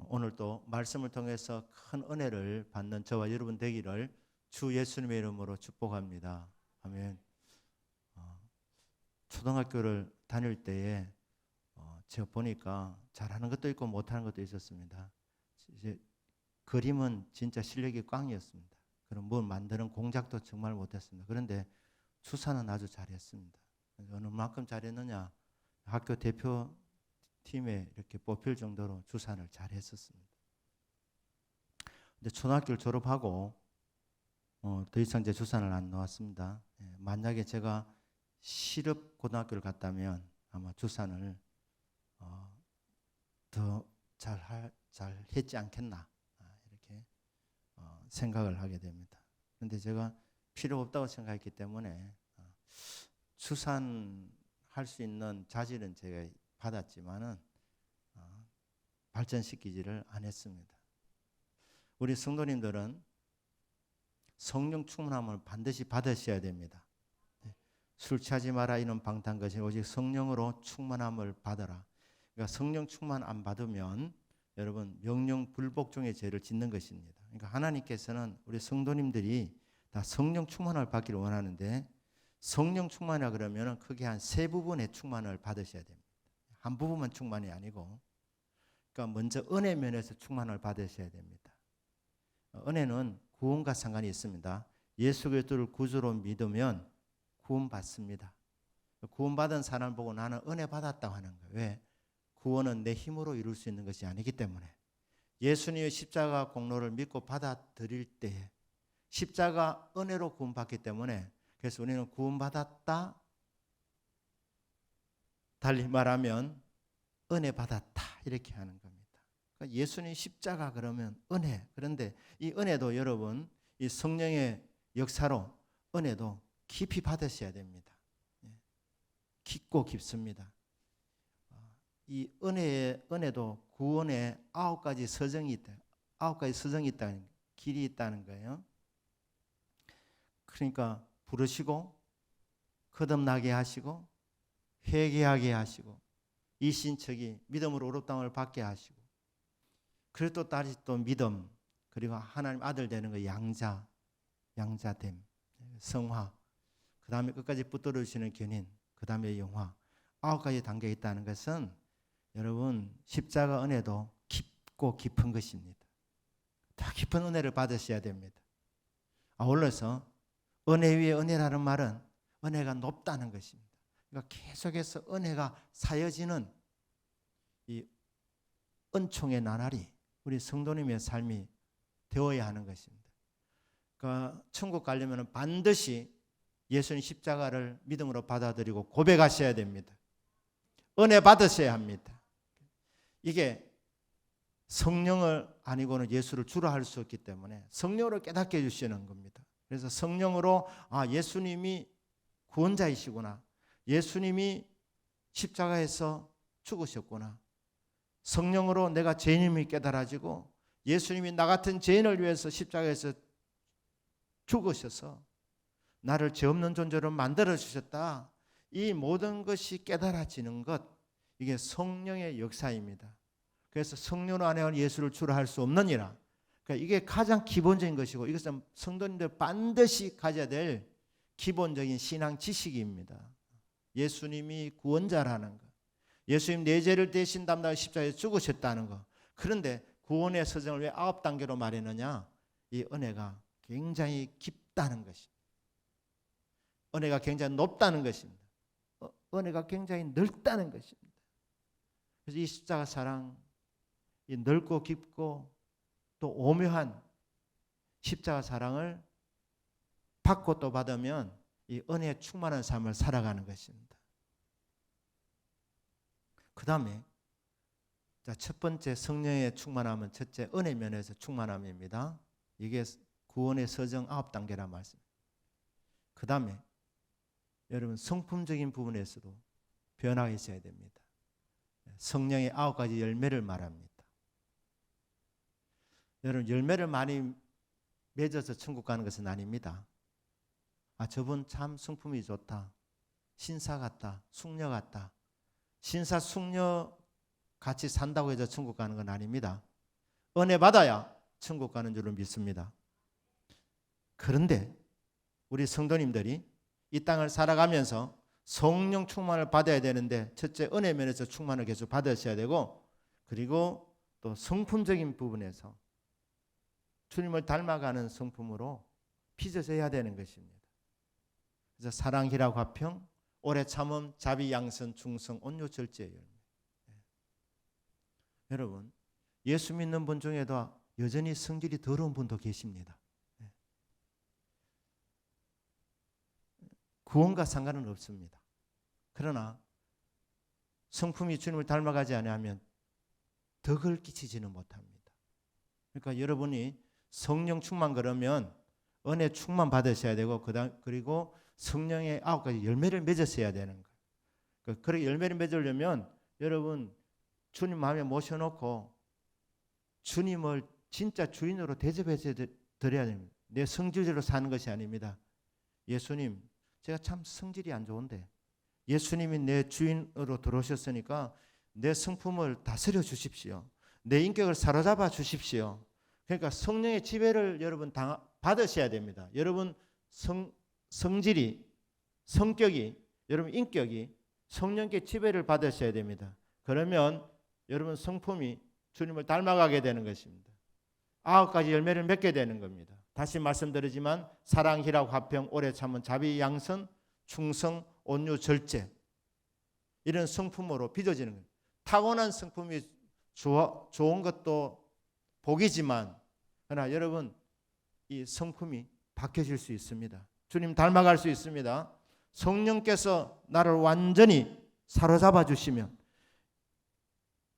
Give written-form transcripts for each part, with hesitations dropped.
오늘 또 말씀을 통해서 큰 은혜를 받는 저와 여러분 되기를 주 예수님의 이름으로 축복합니다. 아멘. 초등학교를 다닐 때에 제가 보니까 잘하는 것도 있고 못하는 것도 있었습니다. 이제 그림은 진짜 실력이 꽝이었습니다. 그럼 뭘 만드는 공작도 정말 못했습니다. 그런데 주사는 아주 잘했습니다. 어느 만큼 잘했느냐? 학교 대표팀에 이렇게 뽑힐 정도로 주산을 잘했었습니다. 근데 초등학교를 졸업하고 더 이상 제 주산을 안 넣었습니다. 만약에 제가 시립 고등학교를 갔다면 아마 주산을 더 잘 했지 않겠나 이렇게 생각을 하게 됩니다. 그런데 제가 필요 없다고 생각했기 때문에 주산할 수 있는 자질은 제가 받았지만은 발전시키지를 않았습니다. 우리 성도님들은 성령 충만함을 반드시 받으셔야 됩니다. 술 취하지 마라 이는 방탕 것이 오직 성령으로 충만함을 받아라. 그러니까 성령 충만 안 받으면 여러분 명령 불복종의 죄를 짓는 것입니다. 그러니까 하나님께서는 우리 성도님들이 다 성령 충만을 받기를 원하는데 성령 충만이라 그러면 크게 한 세 부분의 충만을 받으셔야 됩니다. 한 부분만 충만이 아니고 그러니까 먼저 은혜 면에서 충만을 받으셔야 됩니다. 은혜는 구원과 상관이 있습니다. 예수 그리스도를 구주로 믿으면 구원받습니다. 구원받은 사람을 보고 나는 은혜 받았다고 하는 거예요. 왜? 구원은 내 힘으로 이룰 수 있는 것이 아니기 때문에 예수님의 십자가 공로를 믿고 받아들일 때 십자가 은혜로 구원받기 때문에 그래서 우리는 구원받았다 달리 말하면 은혜 받았다 이렇게 하는 겁니다. 그러니까 예수님 십자가 그러면 은혜. 그런데 이 은혜도 여러분 이 성령의 역사로 은혜도 깊이 받으셔야 됩니다. 깊고 깊습니다. 이 은혜도 구원에 9가지 서정이 있다. 9가지 서정이 있다는 길이 있다는 거예요. 그러니까 부르시고 거듭나게 하시고 회개하게 하시고 이신척이 믿음으로 의롭다함을 받게 하시고 그리고 또 다시 또 믿음 그리고 하나님 아들 되는 거 양자됨 성화 그 다음에 끝까지 붙들어 주시는 견인 그 다음에 영화 9가지 단계가 있다는 것은 여러분 십자가 은혜도 깊고 깊은 것입니다. 더 깊은 은혜를 받으셔야 됩니다. 아울러서 은혜 위에 은혜라는 말은 은혜가 높다는 것입니다. 그러니까 계속해서 은혜가 사여지는 이 은총의 나날이 우리 성도님의 삶이 되어야 하는 것입니다. 그러니까 천국 가려면 반드시 예수님 십자가를 믿음으로 받아들이고 고백하셔야 됩니다. 은혜 받으셔야 합니다. 이게 성령을 아니고는 예수를 주로 할 수 없기 때문에 성령으로 깨닫게 해주시는 겁니다. 그래서 성령으로 예수님이 구원자이시구나. 예수님이 십자가에서 죽으셨구나. 성령으로 내가 죄인임이 깨달아지고 예수님이 나 같은 죄인을 위해서 십자가에서 죽으셔서 나를 죄 없는 존재로 만들어주셨다. 이 모든 것이 깨달아지는 것 이게 성령의 역사입니다. 그래서 성령 안에 예수를 주로 할 수 없느니라. 그러니까 이게 가장 기본적인 것이고 이것은 성도님들 반드시 가져야 될 기본적인 신앙 지식입니다. 예수님이 구원자라는 것. 예수님 내 죄를 대신 담당하여 십자가에 죽으셨다는 것. 그런데 구원의 서정을 왜 9단계로 말했느냐? 이 은혜가 굉장히 깊다는 것입니다. 은혜가 굉장히 높다는 것입니다. 은혜가 굉장히 넓다는 것입니다. 그래서 이 십자가 사랑, 이 넓고 깊고 또 오묘한 십자가 사랑을 받고 또 받으면 이 은혜에 충만한 삶을 살아가는 것입니다. 그 다음에 첫 번째 성령의 충만함은 첫째 은혜 면에서 충만함입니다. 이게 구원의 서정 9단계란 말씀입니다. 그 다음에 여러분 성품적인 부분에서도 변화가 있어야 됩니다. 성령의 9가지 열매를 말합니다. 여러분 열매를 많이 맺어서 천국 가는 것은 아닙니다. 저분 참 성품이 좋다. 신사 같다. 숙녀 같다. 신사 숙녀 같이 산다고 해서 천국 가는 건 아닙니다. 은혜 받아야 천국 가는 줄로 믿습니다. 그런데 우리 성도님들이 이 땅을 살아가면서 성령 충만을 받아야 되는데, 첫째 은혜 면에서 충만을 계속 받으셔야 되고, 그리고 또 성품적인 부분에서 주님을 닮아가는 성품으로 빚어져야 되는 것입니다. 그래서 사랑, 희락, 화평, 오래 참음, 자비, 양선, 충성, 온유, 절제예요. 여러분, 예수 믿는 분 중에도 여전히 성질이 더러운 분도 계십니다. 구원과 상관은 없습니다. 그러나 성품이 주님을 닮아가지 않으면 덕을 끼치지는 못합니다. 그러니까 여러분이 성령 충만 그러면 은혜 충만 받으셔야 되고, 그리고 성령의 9가지 열매를 맺으셔야 되는 거예요. 그렇게 열매를 맺으려면 여러분 주님 마음에 모셔놓고 주님을 진짜 주인으로 대접해서 드려야 됩니다. 내 성질대로 사는 것이 아닙니다. 예수님, 제가 참 성질이 안 좋은데 예수님이 내 주인으로 들어오셨으니까 내 성품을 다스려 주십시오. 내 인격을 사로잡아 주십시오. 그러니까 성령의 지배를 여러분 받으셔야 됩니다. 여러분 성질이, 성격이, 여러분 인격이 성령께 지배를 받으셔야 됩니다. 그러면 여러분 성품이 주님을 닮아가게 되는 것입니다. 9가지 열매를 맺게 되는 겁니다. 다시 말씀드리지만 사랑, 희락, 화평, 오래 참은, 자비, 양선, 충성, 온유, 절제, 이런 성품으로 빚어지는 거예요. 타고난 성품이 좋은 것도 복이지만, 그러나 여러분 이 성품이 바뀌어질 수 있습니다. 주님 닮아갈 수 있습니다. 성령께서 나를 완전히 사로잡아 주시면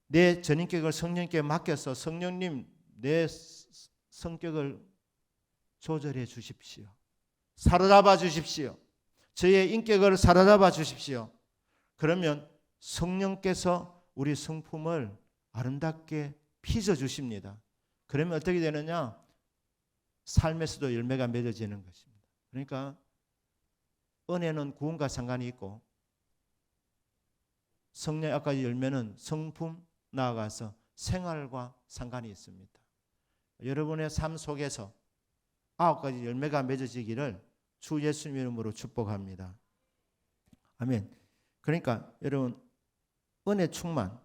내 전인격을 성령께 맡겨서 성령님 내 성격을 조절해 주십시오. 사로잡아 주십시오. 저의 인격을 사로잡아 주십시오. 그러면 성령께서 우리 성품을 아름답게 빚어 주십니다. 그러면 어떻게 되느냐? 삶에서도 열매가 맺어지는 것입니다. 그러니까 은혜는 구원과 상관이 있고, 성령의 9가지 열매는 성품, 나아가서 생활과 상관이 있습니다. 여러분의 삶 속에서 9가지 열매가 맺어지기를 주 예수님 이름으로 축복합니다. 아멘. 그러니까 여러분 은혜 충만,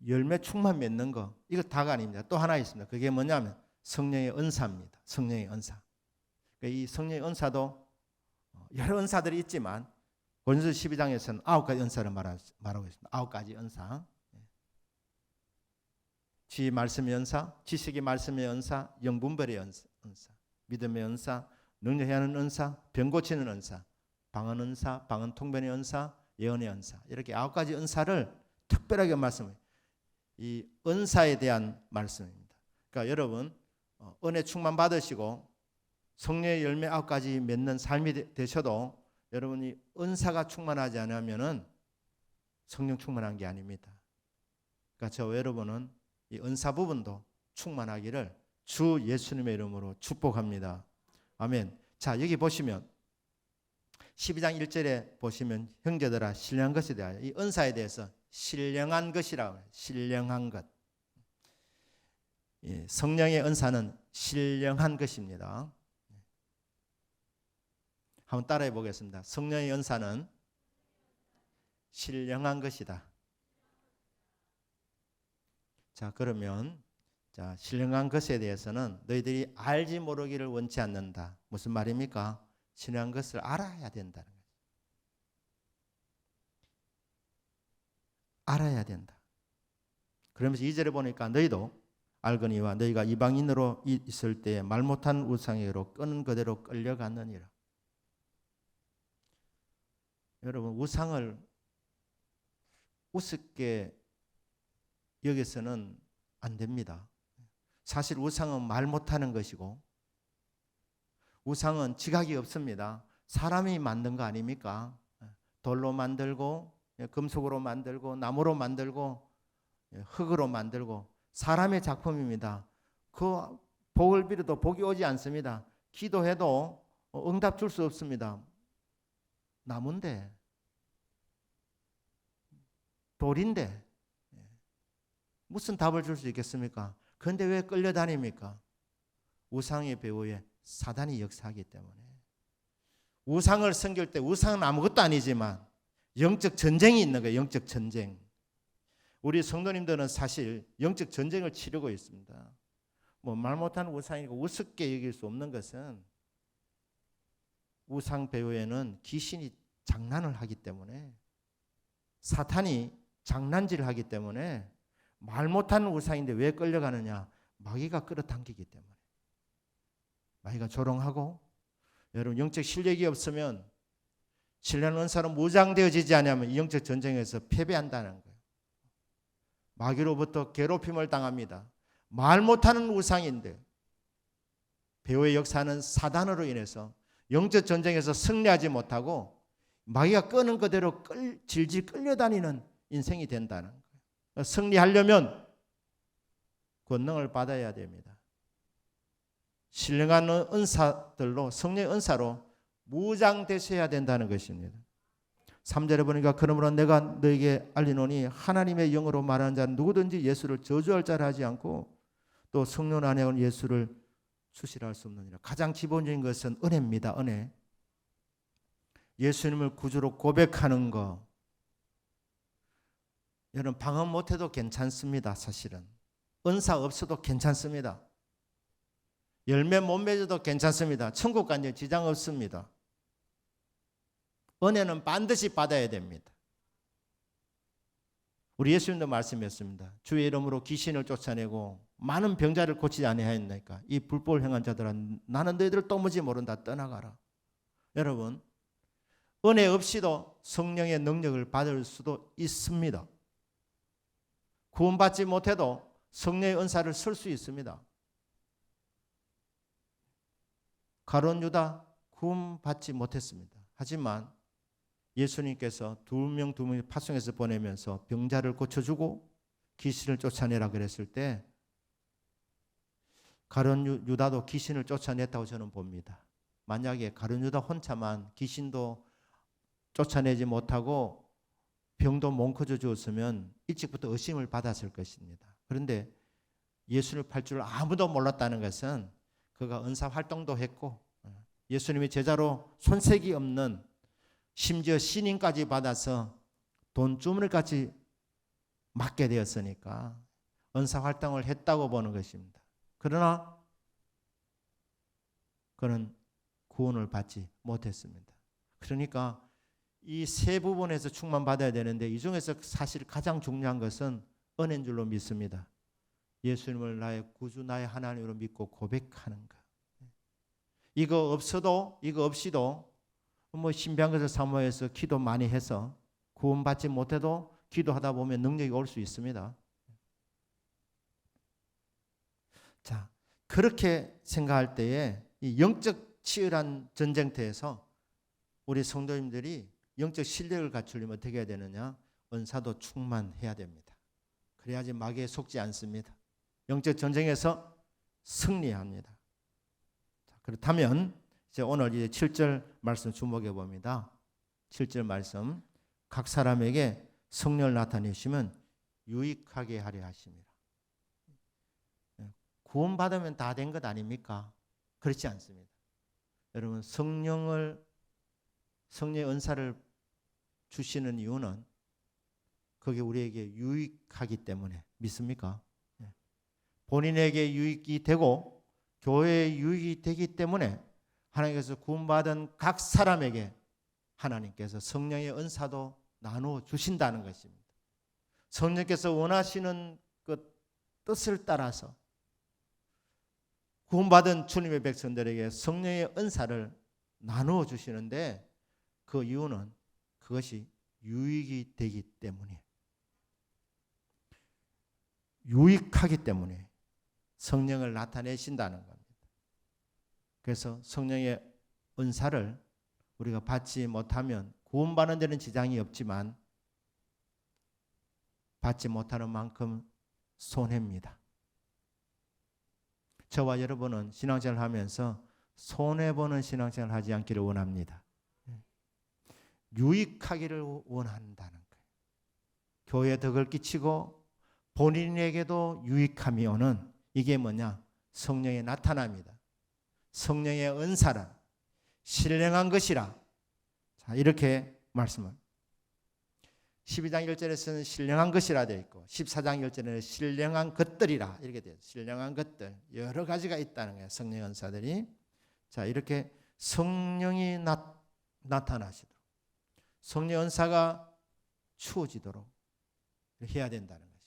열매 충만 맺는 거, 이거 다가 아닙니다. 또 하나 있습니다. 그게 뭐냐면 성령의 은사입니다. 성령의 은사. 그러니까 이 성령의 은사도 여러 은사들이 있지만 고린도서 12장에서는 9가지 은사를 말하고 있습니다. 9가지 은사. 지 말씀의 은사, 지식의 말씀의 은사, 영분별의 은사, 믿음의 은사, 능력해야 하는 은사, 병 고치는 은사, 방언 은사, 방언 통변의 은사, 예언의 은사, 이렇게 9가지 은사를 특별하게 말씀해요. 이 은사에 대한 말씀입니다. 그러니까 여러분 은혜 충만 받으시고 성령의 열매 9가지 맺는 삶이 되셔도 여러분이 은사가 충만하지 않으면은 성령 충만한 게 아닙니다. 그러니까 저 여러분은 이 은사 부분도 충만하기를 주 예수님의 이름으로 축복합니다. 아멘. 자, 여기 보시면 12장 1절에 보시면 형제들아 신령한 것에 대하여, 이 은사에 대해서 신령한 것이라고 해요. 신령한 것. 예, 성령의 은사는 신령한 것입니다. 한번 따라해 보겠습니다. 성령의 은사는 신령한 것이다. 자, 그러면 신령한 것에 대해서는 너희들이 알지 모르기를 원치 않는다. 무슨 말입니까? 신령한 것을 알아야 된다는 거죠. 알아야 된다. 그러면서 2절에 보니까 너희도 알거니와 너희가 이방인으로 있을 때 말 못한 우상에게로 끄는 그대로 끌려갔느니라. 여러분 우상을 우습게 여기서는 안 됩니다. 사실 우상은 말 못하는 것이고 우상은 지각이 없습니다. 사람이 만든 거 아닙니까? 돌로 만들고 금속으로 만들고 나무로 만들고 흙으로 만들고 사람의 작품입니다. 그 복을 빌어도 복이 오지 않습니다. 기도해도 응답 줄 수 없습니다. 나무인데 돌인데 무슨 답을 줄 수 있겠습니까? 그런데 왜 끌려다닙니까? 우상의 배후에 사단이 역사하기 때문에. 우상을 섬길 때 우상은 아무것도 아니지만 영적 전쟁이 있는 거예요. 영적 전쟁. 우리 성도님들은 사실 영적 전쟁을 치르고 있습니다. 뭐 말 못하는 우상이고 우습게 여길 수 없는 것은 우상 배후에는 귀신이 장난을 하기 때문에, 사탄이 장난질을 하기 때문에, 말 못하는 우상인데 왜 끌려가느냐? 마귀가 끌어당기기 때문에. 마귀가 조롱하고, 여러분 영적 실력이 없으면, 신뢰하는 은사로 무장되어지지 않으면 이 영적 전쟁에서 패배한다는 거예요. 마귀로부터 괴롭힘을 당합니다. 말 못하는 우상인데 배후의 역사는 사단으로 인해서 영적 전쟁에서 승리하지 못하고 마귀가 끄는 그대로 질질 끌려다니는 인생이 된다는 거예요. 승리하려면 권능을 받아야 됩니다. 신령한 은사들로, 성령의 은사로 무장되셔야 된다는 것입니다. 3절에 보니까 그러므로 내가 너에게 알리노니 하나님의 영으로 말하는 자는 누구든지 예수를 저주할 자라 하지 않고 또 성령 안에 온 예수를 수시할 수 없느니라. 가장 기본적인 것은 은혜입니다. 은혜. 예수님을 구주로 고백하는 거. 여러분 방언 못해도 괜찮습니다. 사실은 은사 없어도 괜찮습니다. 열매 못 맺어도 괜찮습니다. 천국 가는 데 지장 없습니다. 은혜는 반드시 받아야 됩니다. 우리 예수님도 말씀했습니다. 주의 이름으로 귀신을 쫓아내고 많은 병자를 고치지 아니하였나이까. 이 불법을 행한 자들아 나는 너희들을 도무지 모른다. 떠나가라. 여러분 은혜 없이도 성령의 능력을 받을 수도 있습니다. 구원받지 못해도 성령의 은사를 쓸 수 있습니다. 가룟 유다 구원받지 못했습니다. 하지만 예수님께서 두 명 파송해서 보내면서 병자를 고쳐주고 귀신을 쫓아내라 그랬을 때 가룟 유다도 귀신을 쫓아냈다고 저는 봅니다. 만약에 가룟 유다 혼자만 귀신도 쫓아내지 못하고 병도 못 고쳐주었으면 일찍부터 의심을 받았을 것입니다. 그런데 예수를 팔 줄 아무도 몰랐다는 것은 그가 은사 활동도 했고 예수님의 제자로 손색이 없는, 심지어 신임까지 받아서 돈 주머니까지 맡게 되었으니까 은사 활동을 했다고 보는 것입니다. 그러나 그는 구원을 받지 못했습니다. 그러니까 이 세 부분에서 충만받아야 되는데 이 중에서 사실 가장 중요한 것은 은혜인 줄로 믿습니다. 예수님을 나의 구주, 나의 하나님으로 믿고 고백하는 것. 이거 없이도 뭐 신비한 것을 사모해서 기도 많이 해서 구원받지 못해도 기도하다 보면 능력이 올 수 있습니다. 자, 그렇게 생각할 때에 이 영적 치열한 전쟁터에서 우리 성도님들이 영적 실력을 갖추려면 어떻게 해야 되느냐? 은사도 충만해야 됩니다. 그래야지 마귀에 속지 않습니다. 영적 전쟁에서 승리합니다. 자, 그렇다면 이제 오늘 이제 7절 말씀 주목해 봅니다. 7절 말씀. 각 사람에게 성령을 나타내시면 유익하게 하려 하심이라. 구원받으면 다 된 것 아닙니까? 그렇지 않습니다. 여러분 성령의 은사를 주시는 이유는 그게 우리에게 유익하기 때문에. 믿습니까? 본인에게 유익이 되고 교회에 유익이 되기 때문에 하나님께서 구원받은 각 사람에게 하나님께서 성령의 은사도 나누어 주신다는 것입니다. 성령께서 원하시는 그 뜻을 따라서 구원받은 주님의 백성들에게 성령의 은사를 나누어 주시는데 그 이유는 그것이 유익이 되기 때문에, 유익하기 때문에 성령을 나타내신다는 겁니다. 그래서 성령의 은사를 우리가 받지 못하면 구원받는 데는 지장이 없지만 받지 못하는 만큼 손해입니다. 저와 여러분은 신앙생활을 하면서 손해보는 신앙생활을 하지 않기를 원합니다. 유익하기를 원한다는 거예요. 교회에 덕을 끼치고 본인에게도 유익함이 오는 이게 뭐냐? 성령의 나타남이다. 성령의 은사라. 신령한 것이라. 자, 이렇게 말씀합니다. 12장 1절에서는 신령한 것이라 되어 있고 14장 1절에는 신령한 것들이라 이렇게 되어 있어요. 신령한 것들 여러 가지가 있다는 거예요. 성령의 은사들이. 자, 이렇게 성령이 나타나시도록 성령의 은사가 추워지도록 해야 된다는 것입니다.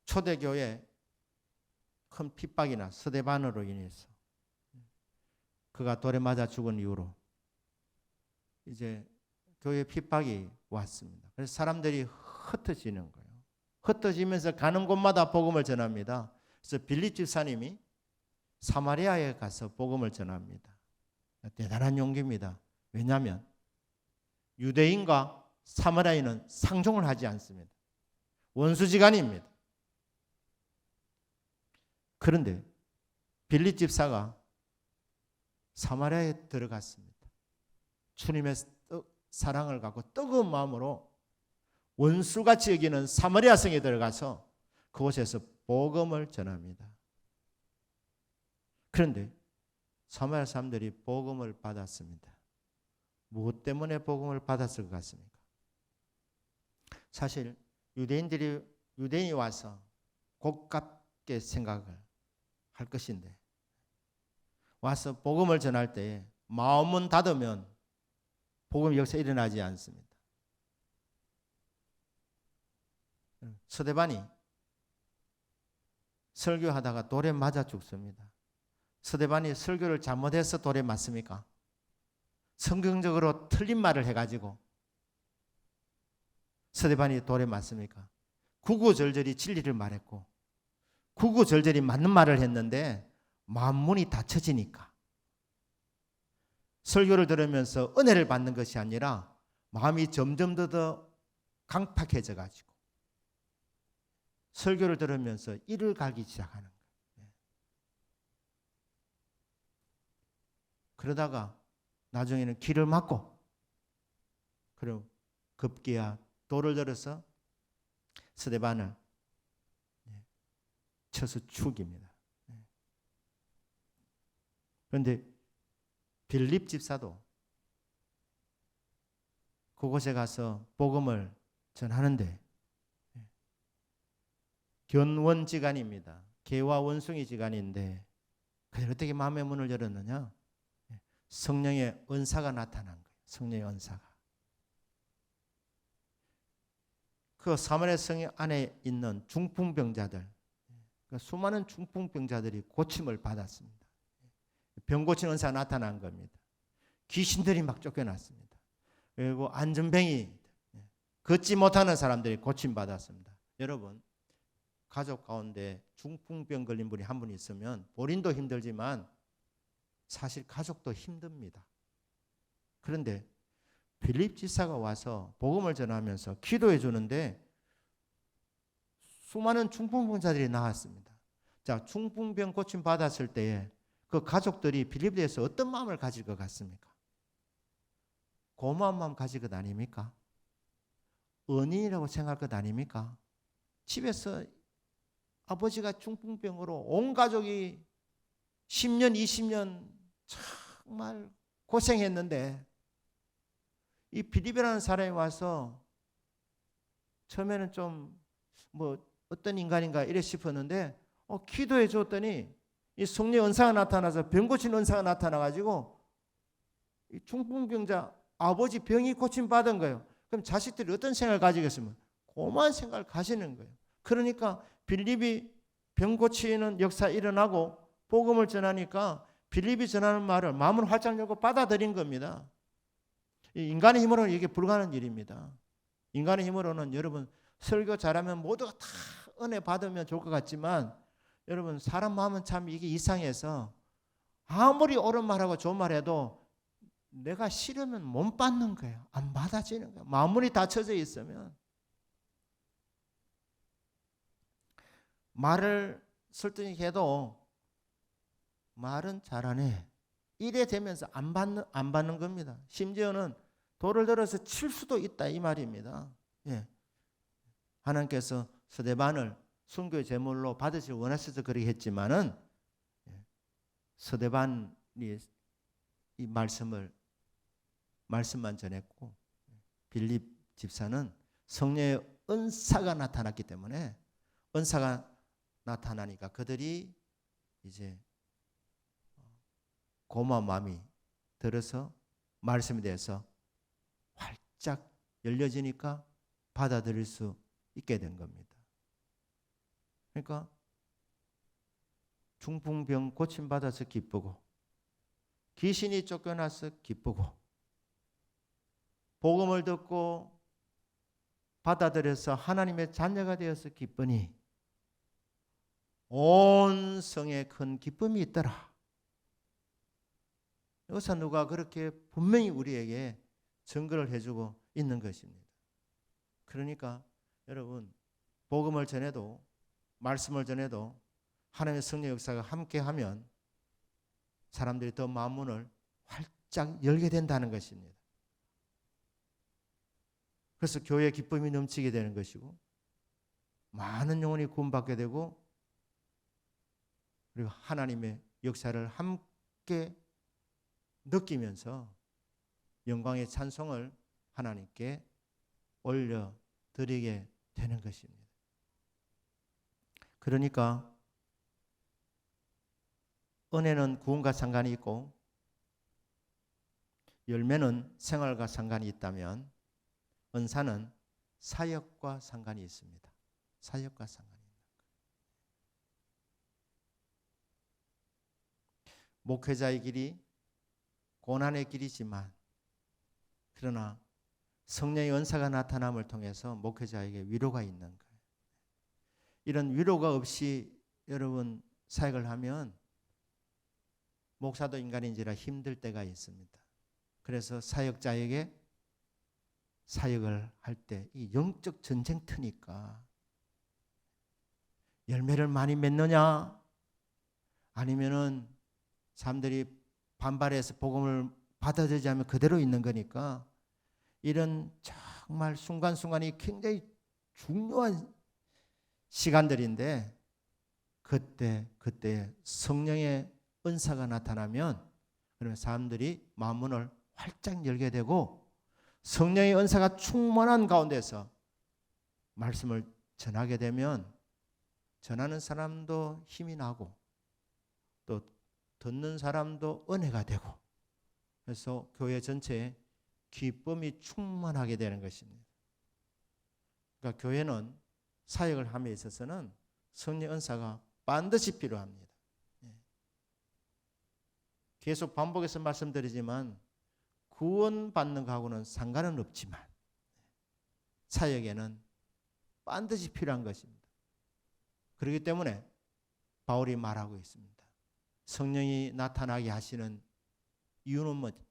초대교회 큰 핍박이나 스데반으로 인해서 그가 돌에 맞아 죽은 이후로 이제 교회 핍박이 왔습니다. 그래서 사람들이 흩어지는 거예요. 흩어지면서 가는 곳마다 복음을 전합니다. 그래서 빌립 집사님이 사마리아에 가서 복음을 전합니다. 대단한 용기입니다. 왜냐하면 유대인과 사마리아인은 상종을 하지 않습니다. 원수지간입니다. 그런데 빌립 집사가 사마리아에 들어갔습니다. 주님의 사랑을 갖고 뜨거운 마음으로 원수같이 여기는 사마리아 성에 들어가서 그곳에서 복음을 전합니다. 그런데 사마리아 사람들이 복음을 받았습니다. 무엇 때문에 복음을 받았을 것 같습니까? 사실 유대인이 와서 고깝게 생각을 할 것인데 와서 복음을 전할 때 마음은 닫으면 복음 역사 일어나지 않습니다. 스데반이 설교하다가 돌에 맞아 죽습니다. 스데반이 설교를 잘못해서 돌에 맞습니까? 성경적으로 틀린 말을 해가지고 스데반이 돌에 맞습니까? 구구절절히 진리를 말했고 구구절절히 맞는 말을 했는데 마음문이 닫혀지니까 설교를 들으면서 은혜를 받는 것이 아니라 마음이 점점 더 강팍해져 가지고 설교를 들으면서 이를 갈기 시작하는 거예요. 그러다가 나중에는 길을 막고 그리고 급기야 돌을 들어서 스데반을 쳐서 죽입니다. 그런데 빌립 집사도 그곳에 가서 복음을 전하는데 견원지간입니다. 개와 원숭이 지간인데 그들 어떻게 마음의 문을 열었느냐? 성령의 은사가 나타난 거예요. 성령의 은사가. 그 사마리아 성 안에 있는 중풍병자들, 수많은 중풍병자들이 고침을 받았습니다. 병 고치는 은사가 나타난 겁니다. 귀신들이 막 쫓겨났습니다. 그리고 안전병이 걷지 못하는 사람들이 고침받았습니다. 여러분, 가족 가운데 중풍병 걸린 분이 한 분 있으면 본인도 힘들지만 사실 가족도 힘듭니다. 그런데 빌립 지사가 와서 복음을 전하면서 기도해 주는데 수많은 중풍병자들이 나왔습니다. 자, 중풍병 고침 받았을 때에 그 가족들이 빌립에 대해서 어떤 마음을 가질 것 같습니까? 고마운 마음 가질 것 아닙니까? 은인이라고 생각할 것 아닙니까? 집에서 아버지가 중풍병으로 온 가족이 10년, 20년 정말 고생했는데 이 빌립이라는 사람이 와서 처음에는 좀 뭐 어떤 인간인가 이래 싶었는데 기도해 줬더니 이 성령의 은사가 나타나서 병 고치는 은사가 나타나가지고 이 중풍병자 아버지 병이 고침 받은 거예요. 그럼 자식들이 어떤 생각을 가지겠으면 고마운 생각을 가지는 거예요. 그러니까 빌립이 병 고치는 역사 일어나고 복음을 전하니까 빌립이 전하는 말을 마음을 활짝 열고 받아들인 겁니다. 인간의 힘으로는 이게 불가능한 일입니다. 인간의 힘으로는 여러분 설교 잘하면 모두가 다 은혜 받으면 좋을 것 같지만 여러분 사람 마음은 참 이게 이상해서 아무리 옳은 말하고 좋은 말해도 내가 싫으면 못 받는 거예요. 안 받아지는 거예요. 마음문이 닫혀져 있으면. 말을 설득이 해도 말은 잘하네. 이래 되면서 안 받는 겁니다. 심지어는 돌을 들어서 칠 수도 있다 이 말입니다. 예. 하나님께서 스데반을 순교의 제물로 받으시길 원하셔서 그렇게 했지만은 스데반이 이 말씀만 전했고 빌립 집사는 성령의 은사가 나타났기 때문에 은사가 나타나니까 그들이 이제 고마운 마음이 들어서 말씀에 대해서 활짝 열려지니까 받아들일 수 있게 된 겁니다. 그러니까 중풍병 고침받아서 기쁘고 귀신이 쫓겨나서 기쁘고 복음을 듣고 받아들여서 하나님의 자녀가 되어서 기쁘니 온 성에 큰 기쁨이 있더라. 여기서 누가 그렇게 분명히 우리에게 증거를 해주고 있는 것입니다. 그러니까 여러분 복음을 전해도 말씀을 전해도 하나님의 성령 역사가 함께하면 사람들이 더 마음문을 활짝 열게 된다는 것입니다. 그래서 교회에 기쁨이 넘치게 되는 것이고 많은 영혼이 구원받게 되고 그리고 하나님의 역사를 함께 느끼면서 영광의 찬송을 하나님께 올려드리게 되는 것입니다. 그러니까 은혜는 구원과 상관이 있고 열매는 생활과 상관이 있다면 은사는 사역과 상관이 있습니다. 사역과 상관이 있는 거예요. 목회자의 길이 고난의 길이지만 그러나 성령의 은사가 나타남을 통해서 목회자에게 위로가 있는 거예요. 이런 위로가 없이 여러분 사역을 하면 목사도 인간인지라 힘들 때가 있습니다. 그래서 사역자에게 사역을 할 때 이 영적 전쟁터니까 열매를 많이 맺느냐 아니면은 사람들이 반발해서 복음을 받아들이지 않으면 그대로 있는 거니까 이런 정말 순간순간이 굉장히 중요한 시간들인데 그때 성령의 은사가 나타나면 그러면 사람들이 마음문을 활짝 열게 되고 성령의 은사가 충만한 가운데서 말씀을 전하게 되면 전하는 사람도 힘이 나고 또 듣는 사람도 은혜가 되고 그래서 교회 전체에 기쁨이 충만하게 되는 것입니다. 그러니까 교회는 사역을 함에 있어서는 성령 은사가 반드시 필요합니다. 계속 반복해서 말씀드리지만 구원받는 것하고는 상관은 없지만 사역에는 반드시 필요한 것입니다. 그렇기 때문에 바울이 말하고 있습니다. 성령이 나타나게 하시는 이유는 뭐지?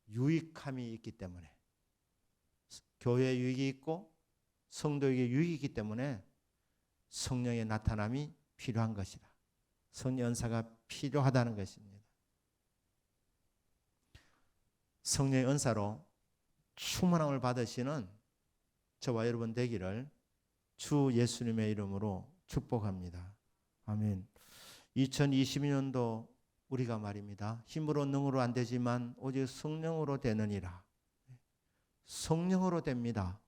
유익함이 있기 때문에 교회에 유익이 있고 성도에게 유익이 있기 때문에 성령의 나타남이 필요한 것이다. 성령 은사가 필요하다는 것입니다. 성령의 은사로 충만함을 받으시는 저와 여러분 되기를 주 예수님의 이름으로 축복합니다. 아멘. 2022년도 우리가 말입니다. 힘으로 능으로 안 되지만 오직 성령으로 되느니라. 성령으로 됩니다.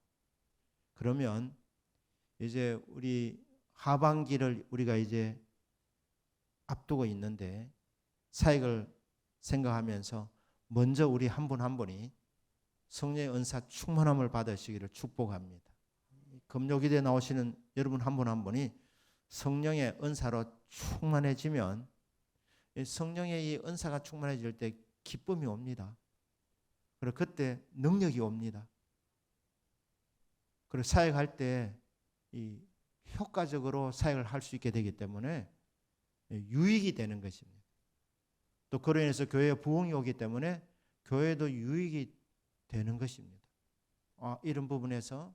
그러면 이제 우리 하반기를 우리가 이제 앞두고 있는데 사역을 생각하면서 먼저 우리 한 분 한 분이 성령의 은사 충만함을 받으시기를 축복합니다. 금요기도에 나오시는 여러분 한 분 한 분이 성령의 은사로 충만해지면 성령의 이 은사가 충만해질 때 기쁨이 옵니다. 그리고 그때 능력이 옵니다. 그리고 사역할 때 이 효과적으로 사역을 할 수 있게 되기 때문에 유익이 되는 것입니다. 또 그로 인해서 교회에 부흥이 오기 때문에 교회도 유익이 되는 것입니다. 이런 부분에서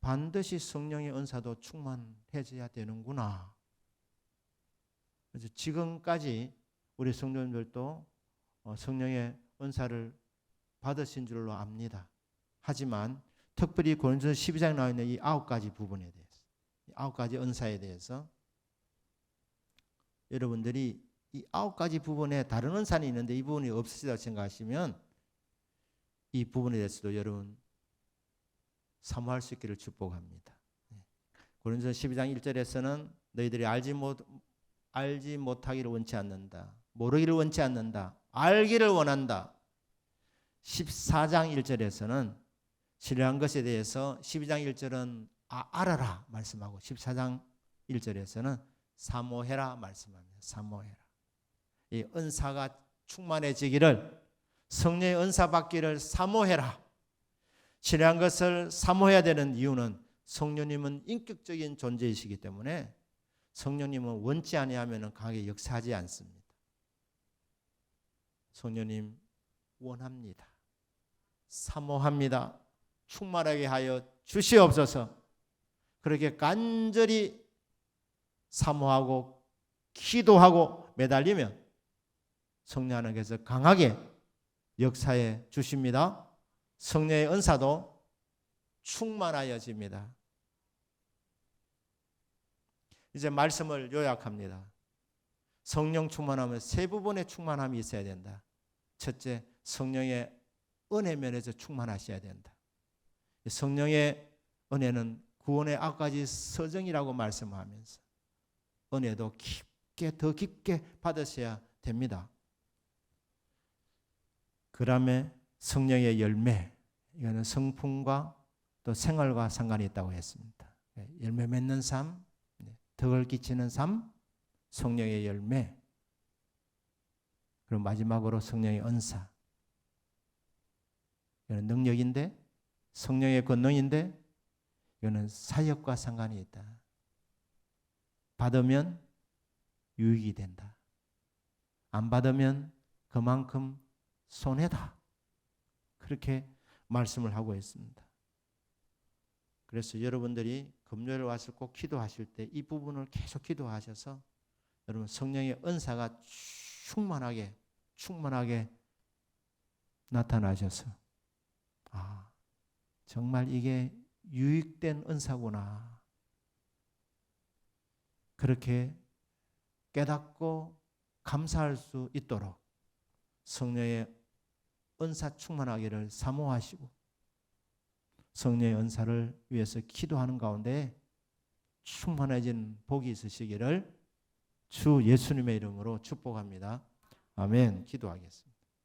반드시 성령의 은사도 충만해져야 되는구나. 그래서 지금까지 우리 성도님들도 성령의 은사를 받으신 줄로 압니다. 하지만 특별히 고린도서 12장에 나와 있는 이 9가지 부분에 대해서, 이 9가지 은사에 대해서 여러분들이 이 9가지 부분에 다른 은사는 있는데 이 부분이 없으시다고 생각하시면 이 부분에 대해서도 여러분 사모할 수 있기를 축복합니다. 고린도서 12장 1절에서는 너희들이 알지 못하기를 원치 않는다. 모르기를 원치 않는다. 알기를 원한다. 14장 1절에서는 신뢰한 것에 대해서 12장 1절은 알아라 말씀하고 14장 1절에서는 사모해라 말씀합니다. 사모해라. 이 은사가 충만해지기를, 성령의 은사 받기를 사모해라. 신뢰한 것을 사모해야 되는 이유는 성령님은 인격적인 존재이시기 때문에 성령님은 원치 아니하면 강하게 역사하지 않습니다. 성령님 원합니다. 사모합니다. 충만하게 하여 주시옵소서. 그렇게 간절히 사모하고 기도하고 매달리면 성령 하나님께서 강하게 역사해 주십니다. 성령의 은사도 충만하여집니다. 이제 말씀을 요약합니다. 성령 충만하면 세 부분의 충만함이 있어야 된다. 첫째, 성령의 은혜 면에서 충만하셔야 된다. 성령의 은혜는 구원의 9가지 서정이라고 말씀하면서 은혜도 더 깊게 받으셔야 됩니다. 그 다음에 성령의 열매, 이거는 성품과 또 생활과 상관이 있다고 했습니다. 열매 맺는 삶, 덕을 끼치는 삶, 성령의 열매, 그리고 마지막으로 성령의 은사. 이거는 능력인데, 성령의 권능인데 이거는 사역과 상관이 있다. 받으면 유익이 된다. 안 받으면 그만큼 손해다. 그렇게 말씀을 하고 있습니다. 그래서 여러분들이 금요일 와서 꼭 기도하실 때 이 부분을 계속 기도하셔서 여러분 성령의 은사가 충만하게 나타나셔서 정말 이게 유익된 은사구나. 그렇게 깨닫고 감사할 수 있도록 성령의 은사 충만하기를 사모하시고 성령의 은사를 위해서 기도하는 가운데 충만해진 복이 있으시기를 주 예수님의 이름으로 축복합니다. 아멘. 기도하겠습니다.